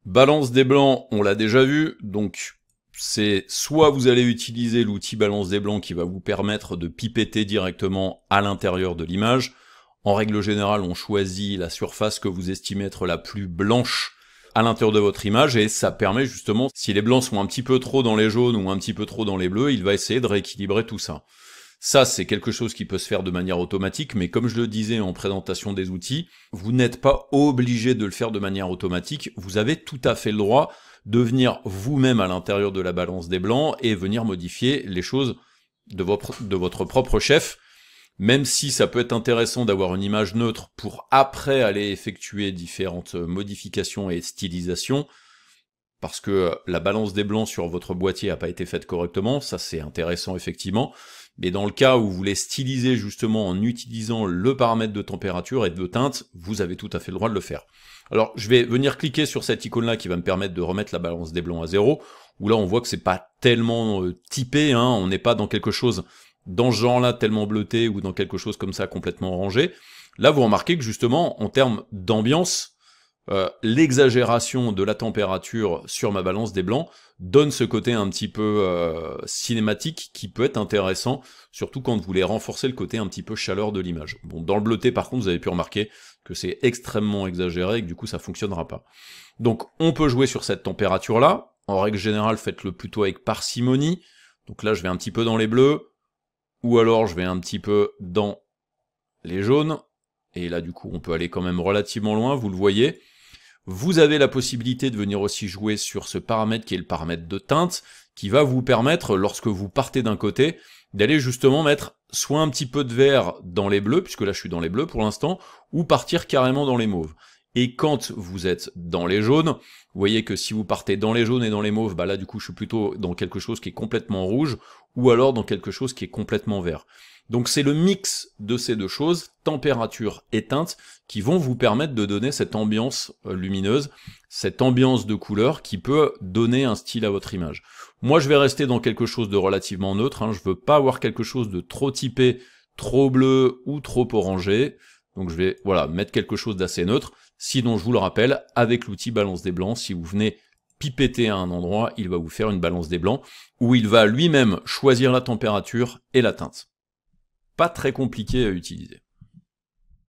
Balance des blancs, on l'a déjà vu, donc c'est soit vous allez utiliser l'outil balance des blancs qui va vous permettre de pipetter directement à l'intérieur de l'image. En règle générale, on choisit la surface que vous estimez être la plus blanche à l'intérieur de votre image, et ça permet justement, si les blancs sont un petit peu trop dans les jaunes ou un petit peu trop dans les bleus, il va essayer de rééquilibrer tout ça. Ça, c'est quelque chose qui peut se faire de manière automatique, mais comme je le disais en présentation des outils, vous n'êtes pas obligé de le faire de manière automatique, vous avez tout à fait le droit de venir vous-même à l'intérieur de la balance des blancs et venir modifier les choses de votre propre chef, même si ça peut être intéressant d'avoir une image neutre pour après aller effectuer différentes modifications et stylisations, parce que la balance des blancs sur votre boîtier n'a pas été faite correctement, ça c'est intéressant effectivement, mais dans le cas où vous voulez styliser justement en utilisant le paramètre de température et de teinte, vous avez tout à fait le droit de le faire. Alors je vais venir cliquer sur cette icône là qui va me permettre de remettre la balance des blancs à 0, où là on voit que c'est pas tellement typé, hein, on n'est pas dans quelque chose dans ce genre-là tellement bleuté ou dans quelque chose comme ça complètement rangé. Là vous remarquez que justement en termes d'ambiance, l'exagération de la température sur ma balance des blancs donne ce côté un petit peu cinématique qui peut être intéressant, surtout quand vous voulez renforcer le côté un petit peu chaleur de l'image. Bon, dans le bleuté par contre vous avez pu remarquer que c'est extrêmement exagéré et que du coup ça fonctionnera pas. Donc on peut jouer sur cette température là, en règle générale faites-le plutôt avec parcimonie, donc là je vais un petit peu dans les bleus, ou alors je vais un petit peu dans les jaunes, et là du coup on peut aller quand même relativement loin, vous le voyez. Vous avez la possibilité de venir aussi jouer sur ce paramètre qui est le paramètre de teinte, qui va vous permettre, lorsque vous partez d'un côté, d'aller justement mettre soit un petit peu de vert dans les bleus, puisque là je suis dans les bleus pour l'instant, ou partir carrément dans les mauves. Et quand vous êtes dans les jaunes, vous voyez que si vous partez dans les jaunes et dans les mauves, bah là du coup je suis plutôt dans quelque chose qui est complètement rouge, ou alors dans quelque chose qui est complètement vert. Donc c'est le mix de ces deux choses, température et teinte, qui vont vous permettre de donner cette ambiance lumineuse, cette ambiance de couleur qui peut donner un style à votre image. Moi je vais rester dans quelque chose de relativement neutre, hein, je veux pas avoir quelque chose de trop typé, trop bleu ou trop orangé, donc je vais voilà mettre quelque chose d'assez neutre. Sinon je vous le rappelle, avec l'outil balance des blancs, si vous venez pipetter à un endroit, il va vous faire une balance des blancs, où il va lui-même choisir la température et la teinte. Pas très compliqué à utiliser.